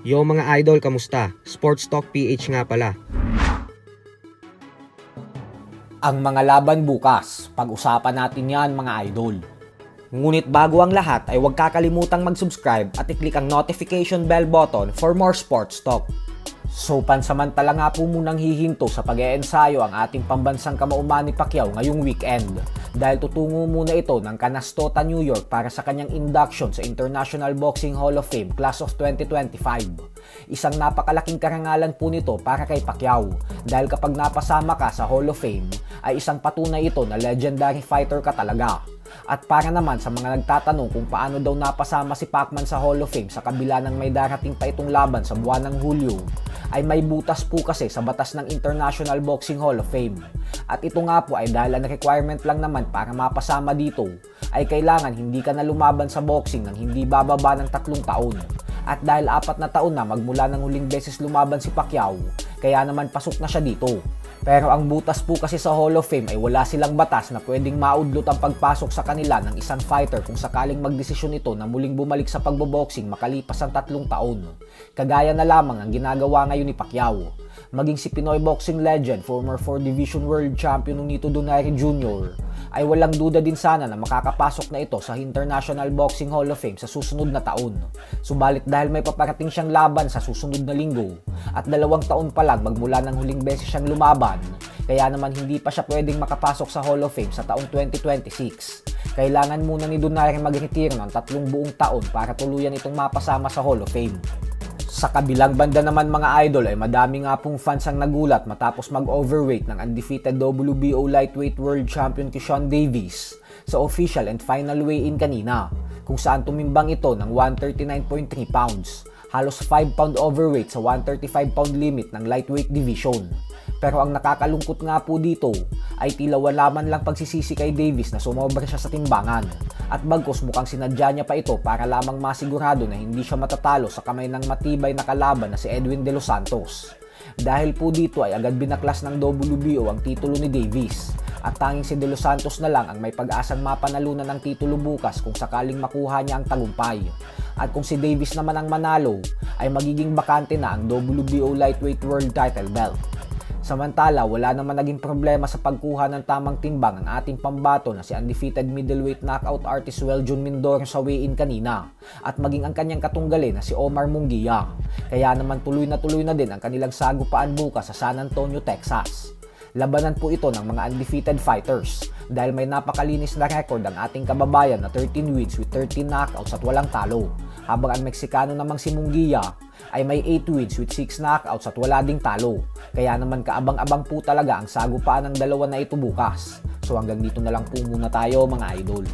Yo mga idol, kamusta? Sports Talk PH nga pala. Ang mga laban bukas, pag-usapan natin yan mga idol. Ngunit bago ang lahat ay huwag kakalimutang mag-subscribe at i-click ang notification bell button for more sports talk. So pansamantala nga po munang hihinto sa pag-e-ensayo ang ating pambansang kamauman ni Pacquiao ngayong weekend dahil tutungo muna ito ng Canastota, New York para sa kanyang induction sa International Boxing Hall of Fame Class of 2025. Isang napakalaking karangalan po nito para kay Pacquiao dahil kapag napasama ka sa Hall of Fame ay isang patunay ito na legendary fighter ka talaga. At para naman sa mga nagtatanong kung paano daw napasama si Pacman sa Hall of Fame sa kabila ng may darating pa itong laban sa buwan ng Hulyo, ay may butas po kasi sa batas ng International Boxing Hall of Fame. At ito nga po ay dahil ang requirement lang naman para mapasama dito ay kailangan hindi ka na lumaban sa boxing ng hindi bababa ng 3 taon. At dahil 4 na taon na magmula ng huling beses lumaban si Pacquiao, kaya naman pasok na siya dito. Pero ang butas po kasi sa Hall of Fame ay wala silang batas na pwedeng maudlot ang pagpasok sa kanila ng isang fighter kung sakaling magdesisyon ito na muling bumalik sa pagboboxing makalipas ang 3 taon. Kagaya na lamang ang ginagawa ngayon ni Pacquiao. Maging si Pinoy boxing legend, former 4 Division World Champion Nonito Donaire Jr. ay walang duda din sana na makakapasok na ito sa International Boxing Hall of Fame sa susunod na taon. Subalit dahil may paparating siyang laban sa susunod na linggo at 2 taon pa lang magmula ng huling beses siyang lumaban, kaya naman hindi pa siya pwedeng makapasok sa Hall of Fame sa taong 2026. Kailangan muna ni Donaire magretiro ng 3 buong taon para tuluyan itong mapasama sa Hall of Fame. Sa kabilang banda naman mga idol ay madami nga pong fans ang nagulat matapos mag-overweight ng undefeated WBO lightweight world champion Keyshawn Davis sa official and final weigh-in kanina, kung saan tumimbang ito ng 139.3 pounds, halos 5 pound overweight sa 135 pound limit ng lightweight division. Pero ang nakakalungkot nga po dito ay tila wala man lang pagsisisi kay Davis na sumobra siya sa timbangan. At bagkus mukhang sinadya niya pa ito para lamang masigurado na hindi siya matatalo sa kamay ng matibay na kalaban na si Edwin De Los Santos. Dahil po dito ay agad binaklas ng WBO ang titulo ni Davis. At tanging si De Los Santos na lang ang may pag-asang mapanalunan ng titulo bukas kung sakaling makuha niya ang tagumpay. At kung si Davis naman ang manalo, ay magiging bakante na ang WBO lightweight world title belt. Samantala, wala naman naging problema sa pagkuha ng tamang timbang ang ating pambato na si undefeated middleweight knockout artist Weljon Mindoro sa weigh-in kanina at maging ang kanyang katunggali na si Omar Munguia. Kaya naman tuloy na din ang kanilang sagupaan bukas sa San Antonio, Texas. Labanan po ito ng mga undefeated fighters dahil may napakalinis na record ang ating kababayan na 13 wins with 13 knockouts at walang talo. Habang ang Meksikano namang si Munguia ay may 8 wins with 6 knockouts at wala ding talo. Kaya naman kaabang-abang po talaga ang sagupaan ng dalawa na ito bukas. So hanggang dito na lang po muna tayo mga idol.